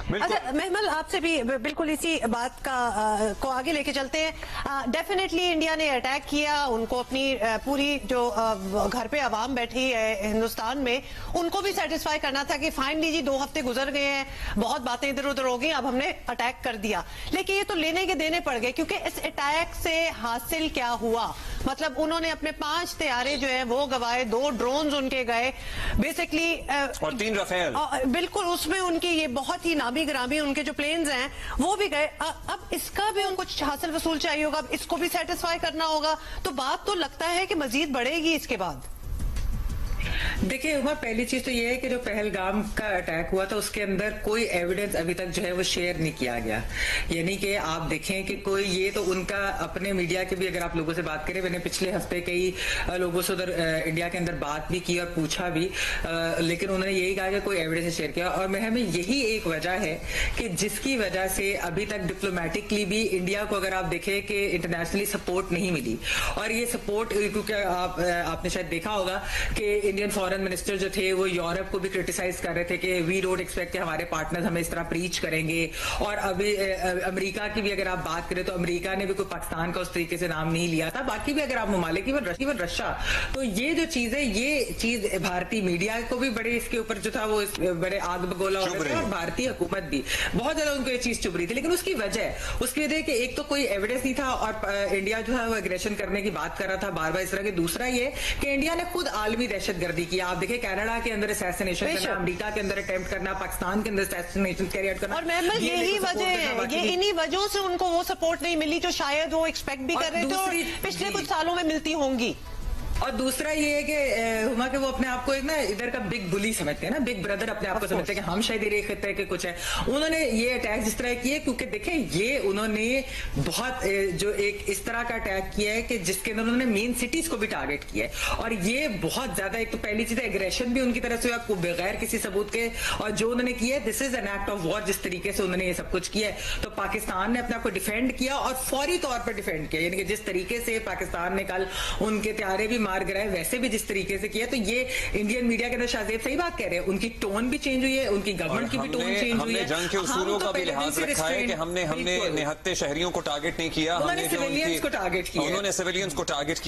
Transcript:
अच्छा महमल, आपसे भी बिल्कुल इसी बात का को आगे लेके चलते हैं। डेफिनेटली इंडिया ने अटैक किया, उनको अपनी पूरी जो घर पे आवाम बैठी है हिंदुस्तान में, उनको भी सेटिस्फाई करना था कि फाइनली जी 2 हफ्ते गुजर गए हैं, बहुत बातें इधर उधर हो गई, अब हमने अटैक कर दिया। लेकिन ये तो लेने के देने पड़ गए, क्योंकि इस अटैक से हासिल क्या हुआ? मतलब उन्होंने अपने 5 तैयारे जो है वो गवाए, 2 ड्रोन्स उनके गए बेसिकली, और 3 राफेल। बिल्कुल, उसमें उनकी ये बहुत ही नामी ग्रामी उनके जो प्लेन्स हैं वो भी गए। अब इसका भी उनको हासिल वसूल चाहिए होगा, अब इसको भी सेटिस्फाई करना होगा, तो बात तो लगता है कि मजीद बढ़ेगी इसके बाद। देखिए उमा, पहली चीज तो ये है कि जो पहलगाम का अटैक हुआ था उसके अंदर कोई एविडेंस अभी तक जो है वो शेयर नहीं किया गया। यानी कि आप देखें कि कोई, ये तो उनका अपने मीडिया के भी, अगर आप लोगों से बात करें, मैंने पिछले हफ्ते कई लोगों से उधर इंडिया के अंदर बात भी की और पूछा भी, लेकिन उन्होंने यही कहा कि कोई एविडेंस शेयर किया। और मैं हमें यही एक वजह है कि जिसकी वजह से अभी तक डिप्लोमेटिकली भी इंडिया को, अगर आप देखें कि इंटरनेशनली सपोर्ट नहीं मिली। और ये सपोर्ट, क्योंकि आपने शायद देखा होगा कि इंडियन फॉरेन मिनिस्टर जो थे वो यूरोप को भी क्रिटिसाइज कर रहे थे कि वी डोंट एक्सपेक्ट कि हमारे पार्टनर्स हमें इस तरह प्रीच करेंगे। और अभी अमेरिका की भी अगर आप बात करें तो अमेरिका ने भी कोई पाकिस्तान का उस तरीके से नाम नहीं लिया था। बाकी भी अगर आप ममालिक, इवन रशिया, तो ये जो चीज है, ये चीज भारतीय मीडिया को भी बड़े इसके ऊपर जो था वो बड़े आग बगोला हो रहे थे, और भारतीय हुकूमत भी बहुत ज्यादा उनको ये चीज चुभ रही थी। लेकिन उसकी वजह कि एक तो कोई एविडेंस नहीं था, और इंडिया जो है वो एग्रेशन करने की बात कर रहा था बार बार इस तरह के। दूसरा ये कि इंडिया ने खुद आलमी दहशतगर्दी की। आप देखिए कनाडा के अंदर असैसिनेशन करना, अमेरिका के अंदर अटेम्प्ट करना, पाकिस्तान के अंदर असैसिनेशन कैरी आउट करना, और महमद यही वजह है, ये इन्हीं वजहों से उनको वो सपोर्ट नहीं मिली जो शायद वो एक्सपेक्ट भी कर रहे थे और पिछले कुछ सालों में मिलती होंगी। और दूसरा ये है कि हुमा के वो अपने आप को एक ना इधर का बिग बुली समझते हैं ना, बिग ब्रदर अपने आप को समझते हैं कि हम शायद ये खतरे के कुछ है। उन्होंने ये अटैक जिस तरह किए, क्योंकि देखें ये उन्होंने बहुत जो एक इस तरह का अटैक किया है कि जिसके अंदर उन्होंने मेन सिटीज को भी टारगेट किया है। और ये बहुत ज्यादा, एक तो पहली चीज एग्रेशन भी उनकी तरफ से हुआ बगैर किसी सबूत के, और जो उन्होंने किया है this is an act of war. जिस तरीके से उन्होंने ये सब कुछ किया है, तो पाकिस्तान ने अपने आप को डिफेंड किया और फौरी तौर पर डिफेंड किया। यानी कि जिस तरीके से पाकिस्तान ने कल उनके त्यारे भी मार गिराए, वैसे भी जिस तरीके से किया, तो ये इंडियन मीडिया के अंदर शाहजेब सही बात कह रहे हैं, उनकी टोन भी चेंज हुई है, उनकी गवर्नमेंट की भी टोन चेंज हुई है। हमने जंग के उसूलों का भी लिहाज रखा है कि हमने निहत्थे शहरियों को टारगेट नहीं किया, उन्होंने सिविलियंस को टारगेट किया। उन्होंने सिविलियंस को टारगेट किया।